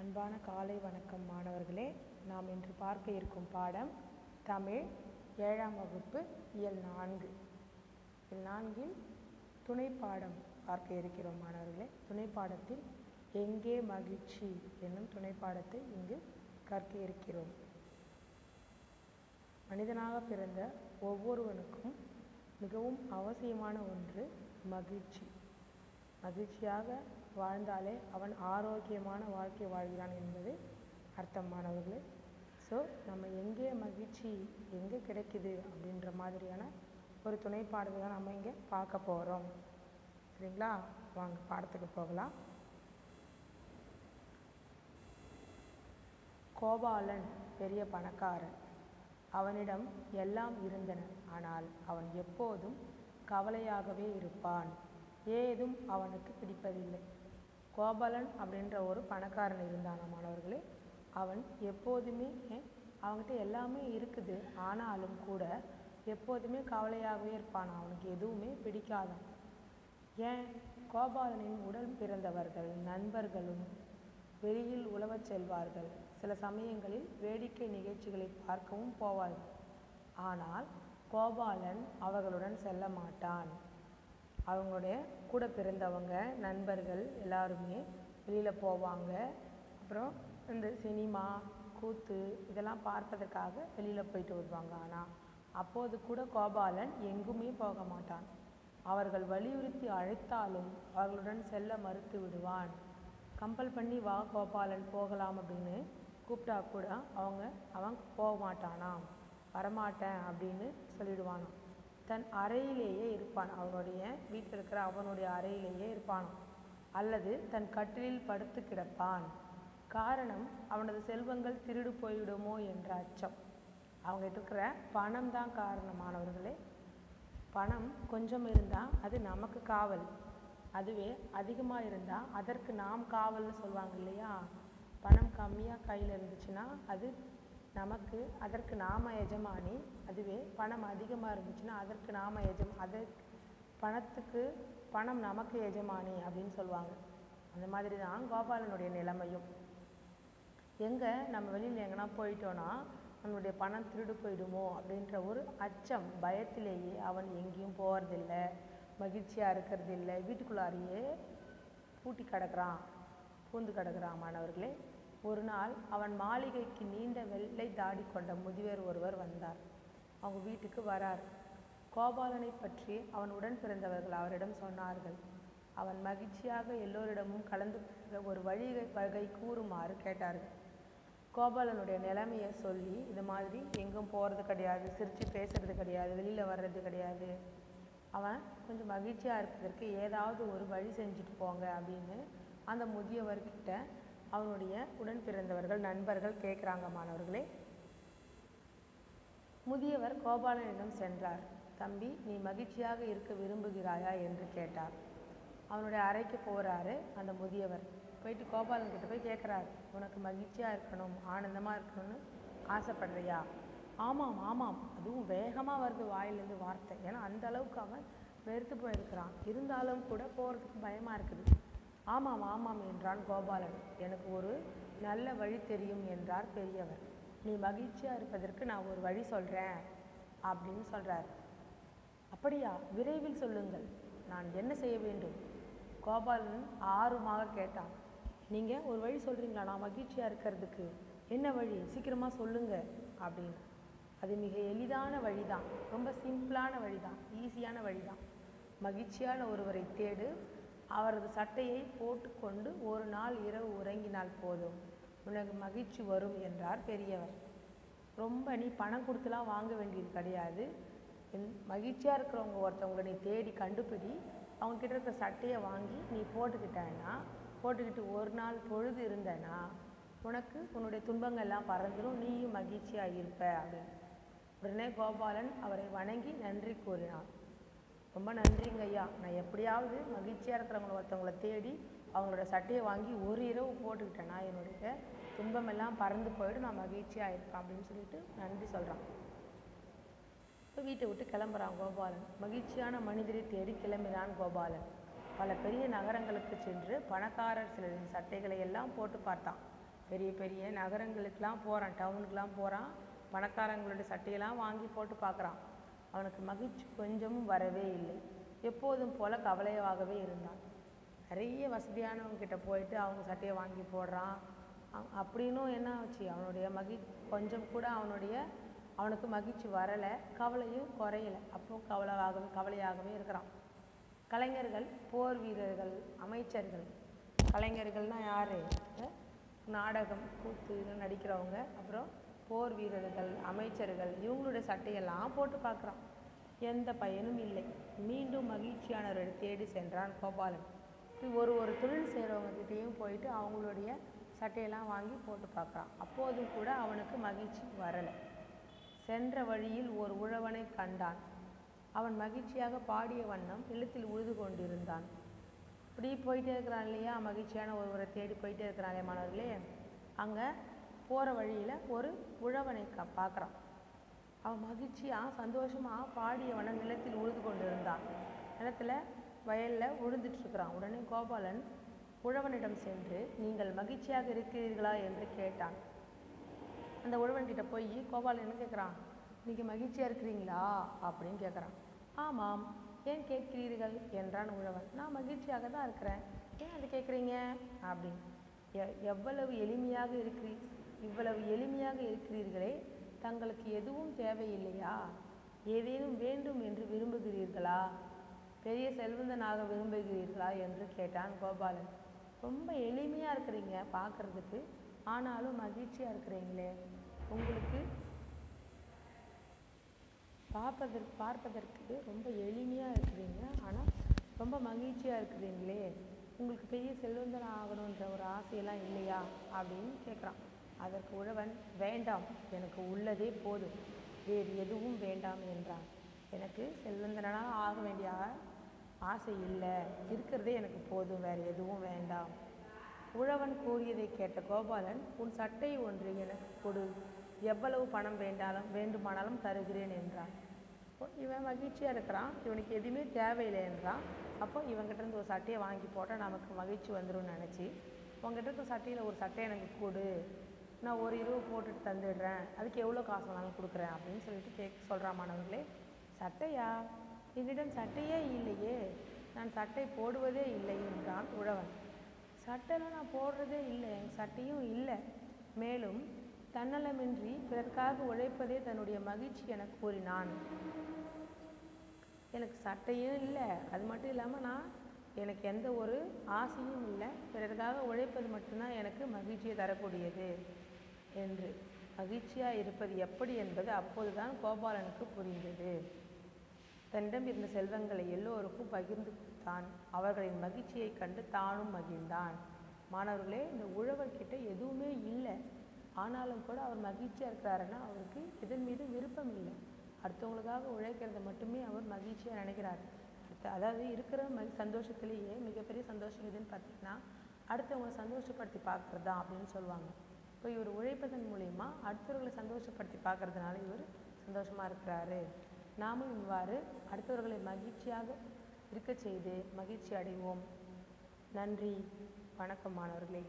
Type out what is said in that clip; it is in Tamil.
அன்பான காலை வணக்கம் மாணவர்களே. நாம் இன்று பார்க்க இருக்கும் பாடம் தமிழ் 7ஆம் வகுப்பு இயல் 4. இயல் 4இல் துணை பாடம் பார்க்க இருக்கிறோம் மாணவர்களே. துணை பாடத்தில் எங்கே மகிழ்ச்சி என்னும் துணை பாடத்தை இங்கு கற்க இருக்கிறோம். மனிதனாக பிறந்த ஒவ்வொருவனுக்கும் மிகவும் அவசியமான ஒன்று மகிழ்ச்சி. மகிழ்ச்சியாக வாழ்ந்தாலே அவன் ஆரோக்கியமான வாழ்க்கை வாழ்கிறான் என்பது அர்த்தமானவர்களே. ஸோ நம்ம எங்கே மகிழ்ச்சி எங்கே கிடைக்குது அப்படின்ற மாதிரியான ஒரு துணை பாடத்தை தான் நம்ம இங்கே பார்க்க போகிறோம். சரிங்களா? வாங்க பாடத்துக்கு போகலாம். கோபாலன் பெரிய பணக்காரன். அவனிடம் எல்லாம் இருந்தன. ஆனால் அவன் எப்போதும் கவலையாகவே இருப்பான். ஏதும் அவனுக்கு பிடிப்பதில்லை. கோபாலன் அப்படின்ற ஒரு பணக்காரன் இருந்தான மாணவர்களே. அவன் எப்போதுமே அவன்கிட்ட எல்லாமே இருக்குது, ஆனாலும் கூட எப்போதுமே கவலையாகவே இருப்பான். அவனுக்கு எதுவுமே பிடிக்காதான். ஏன்? கோபாலனின் உடன் பிறந்தவர்கள் நண்பர்களும் வெளியில் உலவச் செல்வார்கள். சில சமயங்களில் வேடிக்கை நிகழ்ச்சிகளை பார்க்கவும் போவார்கள். ஆனால் கோபாலன் அவர்களுடன் செல்ல மாட்டான். அவங்களுடைய கூட பிறந்தவங்க நண்பர்கள் எல்லாருமே வெளியில் போவாங்க. அப்புறம் இந்த சினிமா கூத்து இதெல்லாம் பார்ப்பதற்காக வெளியில் போயிட்டு வருவாங்க. ஆனால் அப்போது கூட கோபாலன் எங்குமே போக மாட்டான். அவர்கள் வலியுறுத்தி அழைத்தாலும் அவர்களுடன் செல்ல மறுத்து விடுவான். கம்பல் பண்ணி வா கோபாலன் போகலாம் அப்படின்னு கூப்பிட்டா கூட அவன் போக மாட்டானாம், வரமாட்டேன் அப்படின்னு சொல்லிடுவானாம். தன் அறையிலேயே இருப்பான். அவனுடைய வீட்டில் இருக்கிற அவனுடைய அறையிலேயே இருப்பானாம். அல்லது தன் கட்டிலில் படுத்து கிடப்பான். காரணம், அவனது செல்வங்கள் திருடு போய்விடுமோ என்ற அச்சம். அவங்ககிட்ட இருக்கிற பணம் தான் காரணமானவர்களே. பணம் கொஞ்சம் இருந்தால் அது நமக்கு காவல், அதுவே அதிகமாக இருந்தால் அதற்கு நாம் காவல்னு சொல்லுவாங்க இல்லையா? பணம் கம்மியாக கையில் இருந்துச்சுன்னா அது நமக்கு, அதற்கு நாம எஜமானி. அதுவே பணம் அதிகமாக இருந்துச்சுன்னா அதற்கு நாம பணம் நமக்கு எஜமானி அப்படின்னு சொல்லுவாங்க. அந்த மாதிரி தான் கோபாலனுடைய நிலைமையும். எங்கே நம்ம வெளியில் எங்கன்னா போயிட்டோன்னா நம்மளுடைய பணம் திருடு போயிடுமோ அப்படின்ற ஒரு அச்சம், பயத்திலேயே அவன் எங்கேயும் போகிறதில்லை, மகிழ்ச்சியாக இருக்கிறதில்லை. வீட்டுக்குள்ளாரையே பூந்து கிடக்கிறான் மாணவர்களே. ஒரு நாள் அவன் மாளிகைக்கு நீண்ட வெள்ளை தாடி கொண்ட முதியவர் ஒருவர் வந்தார். அவங்க வீட்டுக்கு வரார். கோபாலனை பற்றி அவன் உடன் பிறந்தவர்கள் அவரிடம் சொன்னார்கள். அவன் மகிழ்ச்சியாக எல்லோரிடமும் கலந்து ஒரு வகை கூறுமாறு கேட்டார்கள். கோபாலனுடைய நிலைமையை சொல்லி, இது மாதிரி எங்கும் போகிறது கிடையாது, சிரித்து பேசுறது கிடையாது, வெளியில் வர்றது கிடையாது, அவன் கொஞ்சம் மகிழ்ச்சியாக இருப்பதற்கு ஏதாவது ஒரு வழி செஞ்சுட்டு போங்க அப்படின்னு அந்த முதியவர்கிட்ட அவனுடைய உடன் பிறந்தவர்கள் நண்பர்கள் கேட்குறாங்க மாணவர்களே. முதியவர் கோபாலனிடம் சென்றார். தம்பி, நீ மகிழ்ச்சியாக இருக்க விரும்புகிறாயா என்று கேட்டார். அவனுடைய அறைக்கு போகிறாரு அந்த முதியவர். போயிட்டு கோபாலன்கிட்ட போய் கேட்குறாரு, உனக்கு மகிழ்ச்சியாக இருக்கணும், ஆனந்தமாக இருக்கணும்னு ஆசைப்படுறியா? ஆமாம் ஆமாம், அதுவும் வேகமாக வருது வாயிலேருந்து வார்த்தை. ஏன்னா அந்த அளவுக்கு அவன் வெறுத்து போயிருக்கிறான். இருந்தாலும் கூட போகிறதுக்கு பயமாக இருக்குது. ஆமாம் ஆமாம் என்றான் கோபாலன். எனக்கு ஒரு நல்ல வழி தெரியும் என்றார் பெரியவர். நீ மகிழ்ச்சியாக இருப்பதற்கு நான் ஒரு வழி சொல்கிறேன் அப்படின்னு சொல்கிறார். அப்படியா? விரைவில் சொல்லுங்கள், நான் என்ன செய்ய வேண்டும்? கோபாலன் ஆர்வமாக கேட்டான். நீங்கள் ஒரு வழி சொல்கிறீங்களா நான் மகிழ்ச்சியாக இருக்கிறதுக்கு? என்ன வழி? சீக்கிரமாக சொல்லுங்க அப்படின்னு. அது மிக எளிதான வழி தான், ரொம்ப சிம்பிளான வழி தான், ஈஸியான வழி தான். மகிழ்ச்சியான ஒருவரை தேடு, அவரது சட்டையை போட்டுக்கொண்டு ஒரு நாள் இரவு உறங்கினால் போதும், உனக்கு மகிழ்ச்சி வரும் என்றார் பெரியவர். ரொம்ப நீ பணம் கொடுத்துலாம் வாங்க வேண்டியது கிடையாது. மகிழ்ச்சியாக இருக்கிறவங்க ஒருத்தவங்களை நீ தேடி கண்டுபிடி, அவங்கக்கிட்ட இருக்கிற சட்டையை வாங்கி நீ போட்டுக்கிட்டு ஒரு நாள் பொழுது இருந்தேன்னா உனக்கு உன்னுடைய துன்பங்கள்லாம் பறந்துடும், நீயும் மகிழ்ச்சியாக இருப்ப அப்படின்னு. உடனே கோபாலன் அவரை வணங்கி நன்றி கூறினான். ரொம்ப நன்றிங்க ஐயா, நான் எப்படியாவது மகிழ்ச்சியாக இருக்கிறவங்களை ஒருத்தவங்களை தேடி அவங்களோட சட்டையை வாங்கி ஒரு இரவு போட்டுக்கிட்டேன்னா என்னுடைய துன்பமெல்லாம் பறந்து போயிடும், நான் மகிழ்ச்சியாக இருப்பேன் அப்படின்னு சொல்லிட்டு நன்றி சொல்கிறான். இப்போ வீட்டை விட்டு கிளம்புறான் கோபாலன். மகிழ்ச்சியான மனிதரை தேடி கிளம்பினான் கோபாலன். பல பெரிய நகரங்களுக்கு சென்று பணக்காரர் சிலரின் சட்டைகளை எல்லாம் போட்டு பார்த்தான். பெரிய பெரிய நகரங்களுக்கெலாம் போகிறான், டவுனுக்கெலாம் போகிறான், பணக்காரங்களுடைய சட்டையெல்லாம் வாங்கி போட்டு பார்க்குறான். அவனுக்கு மகிழ்ச்சி கொஞ்சமும் வரவே இல்லை. எப்போதும் போல கவலையாகவே இருந்தான். நிறைய வசதியானவங்ககிட்ட போயிட்டு அவங்க சட்டையை வாங்கி போடுறான். அப்படின்னும் என்ன ஆச்சு, அவனுடைய கொஞ்சம் கூட அவனுக்கு மகிழ்ச்சி வரலை, கவலையும் குறையலை. அப்போ கவலையாகவே இருக்கிறான். கலைஞர்கள், போர் வீரர்கள், அமைச்சர்கள். கலைஞர்கள்னால் யார்? நாடகம் கூத்து நடிக்கிறவங்க. அப்புறம் போர் வீரர்கள், அமைச்சர்கள், இவங்களுடைய சட்டையெல்லாம் போட்டு பார்க்குறான். எந்த பயனும் இல்லை. மீண்டும் மகிழ்ச்சியானவர்களை தேடி சென்றான் கோபாலன். ஒரு தொழில் செய்கிறவங்ககிட்டையும் போயிட்டு அவங்களுடைய சட்டையெல்லாம் வாங்கி போட்டு பார்க்குறான். அப்போதும் கூட அவனுக்கு மகிழ்ச்சி வரலை. சென்ற வழியில் ஒரு உழவனை கண்டான். அவன் மகிழ்ச்சியாக பாடிய வண்ணம் நிலத்தில் உழுது கொண்டிருந்தான். இப்படி போயிட்டே இருக்கிறான் இல்லையா, மகிழ்ச்சியான ஒருவரை தேடி போயிட்டே இருக்கிறான் இல்லையா மாணவர்களே. அங்கே போகிற வழியில் ஒரு உழவனை பார்க்குறான். அவன் மகிழ்ச்சியாக சந்தோஷமாக பாடிய வண்ணம் நிலத்தில் உழுது கொண்டு இருந்தான். நிலத்தில் வயலில் உழுதுட்டுருக்கிறான். உடனே கோபாலன் உழவனிடம் சென்று, நீங்கள் மகிழ்ச்சியாக இருக்கிறீர்களா என்று கேட்டான். அந்த உழவன்கிட்ட போய் கோபாலன் என்ன கேட்குறான், நீங்கள் மகிழ்ச்சியாக இருக்கிறீங்களா அப்படின்னு கேட்குறான். ஆமாம், ஏன் கேட்கிறீர்கள் என்றான் உழவன். நான் மகிழ்ச்சியாக தான் இருக்கிறேன், ஏன் அது கேட்குறீங்க அப்படின்னு. இவ்வளவு எளிமையாக இருக்கிறீர்களே, தங்களுக்கு எதுவும் தேவையில்லையா? ஏதேனும் வேண்டும் என்று விரும்புகிறீர்களா? பெரிய செல்வந்தனாக விரும்புகிறீர்களா என்று கேட்டான் கோபாலன். ரொம்ப எளிமையாக இருக்கிறீங்க பார்க்குறதுக்கு, ஆனாலும் மகிழ்ச்சியாக இருக்கிறீங்களே. உங்களுக்கு பார்ப்பதற்கு ரொம்ப எளிமையாக இருக்கிறீங்க, ஆனால் ரொம்ப மகிழ்ச்சியாக இருக்கிறீங்களே. உங்களுக்கு பெரிய செல்வந்தன் ஆகணுன்ற ஒரு ஆசையெல்லாம் இல்லையா அப்படின்னு கேட்குறான். அதற்கு உழவன், வேண்டாம், எனக்கு உள்ளதே போதும், வேறு எதுவும் வேண்டாம் என்றான். எனக்கு செல்வந்தனாக ஆக வேண்டிய ஆசை இல்லை, இருக்கிறதே எனக்கு போதும், வேறு எதுவும் வேண்டாம். உழவன் கூறியதை கேட்ட கோபாலன், உன் சட்டை ஒன்று எனக்கு கொடு, எவ்வளவு பணம் வேண்டுமானாலும் தருகிறேன் என்றான். இவன் மகிழ்ச்சியாக இருக்கிறான், இவனுக்கு எதுவுமே தேவையில்லை என்றான். அப்போ இவன்கிட்ட இருந்து ஒரு சட்டையை வாங்கி போட்டால் நமக்கு மகிழ்ச்சி வந்துடும் நினச்சி, உங்ககிட்ட இருக்க சட்டையில் ஒரு சட்டையை எனக்கு கொடு, நான் ஒரு இரவு போட்டுட்டு தந்துடுறேன், அதுக்கு எவ்வளோ காசு வேணாலும் கொடுக்குறேன் அப்படின்னு சொல்லிட்டு சொல்கிறான். மாணவர்களே, சட்டையா? என்னிடம் சட்டையே இல்லையே, நான் சட்டை போடுவதே இல்லை என்றான் உழவன். சட்டைலாம் நான் போடுறதே இல்லை, என் சட்டையும் இல்லை. மேலும் தன்னலமின்றி பிறர்க்காக உழைப்பதே தன்னுடைய மகிழ்ச்சி என கூறினான். எனக்கு சட்டையும் இல்லை, அது மட்டும் இல்லாமல் எனக்கு எந்த ஒரு ஆசையும் இல்லை, பிறருக்காக உழைப்பது மட்டும்தான் எனக்கு மகிழ்ச்சியை தரக்கூடியது என்று. மகிழ்ச்சியாக இருப்பது எப்படி என்பது அப்போதுதான் கோபாலனுக்கு புரிந்தது. தன்னிடம் இருந்த செல்வங்களை எல்லோருக்கும் பகிர்ந்து கொடுத்தான். அவர்களின் மகிழ்ச்சியை கண்டு தானும் மகிழ்ந்தான். மாணவர்களே, இந்த உழவர்கிட்ட எதுவுமே இல்லை, ஆனாலும் கூட அவர் மகிழ்ச்சியாக இருக்கிறாருன்னா அவருக்கு இதன் மீது விருப்பம் இல்லை. அடுத்தவங்களுக்காக உழைக்கிறத மட்டுமே அவர் மகிழ்ச்சியாக நினைக்கிறார். அதாவது இருக்கிற சந்தோஷத்திலேயே மிகப்பெரிய சந்தோஷம் எதுன்னு பார்த்தீங்கன்னா அடுத்தவங்களை சந்தோஷப்படுத்தி பார்க்குறது தான் அப்படின்னு சொல்லுவாங்க. இப்போ இவர் உழைப்பதன் மூலயமா அடுத்தவர்களை சந்தோஷப்படுத்தி பார்க்கறதுனால இவர் சந்தோஷமாக இருக்கிறாரு. நாமும் இவ்வாறு அடுத்தவர்களை மகிழ்ச்சியாக இருக்க செய்து மகிழ்ச்சி அடைவோம். நன்றி, வணக்கம் மாணவர்களே.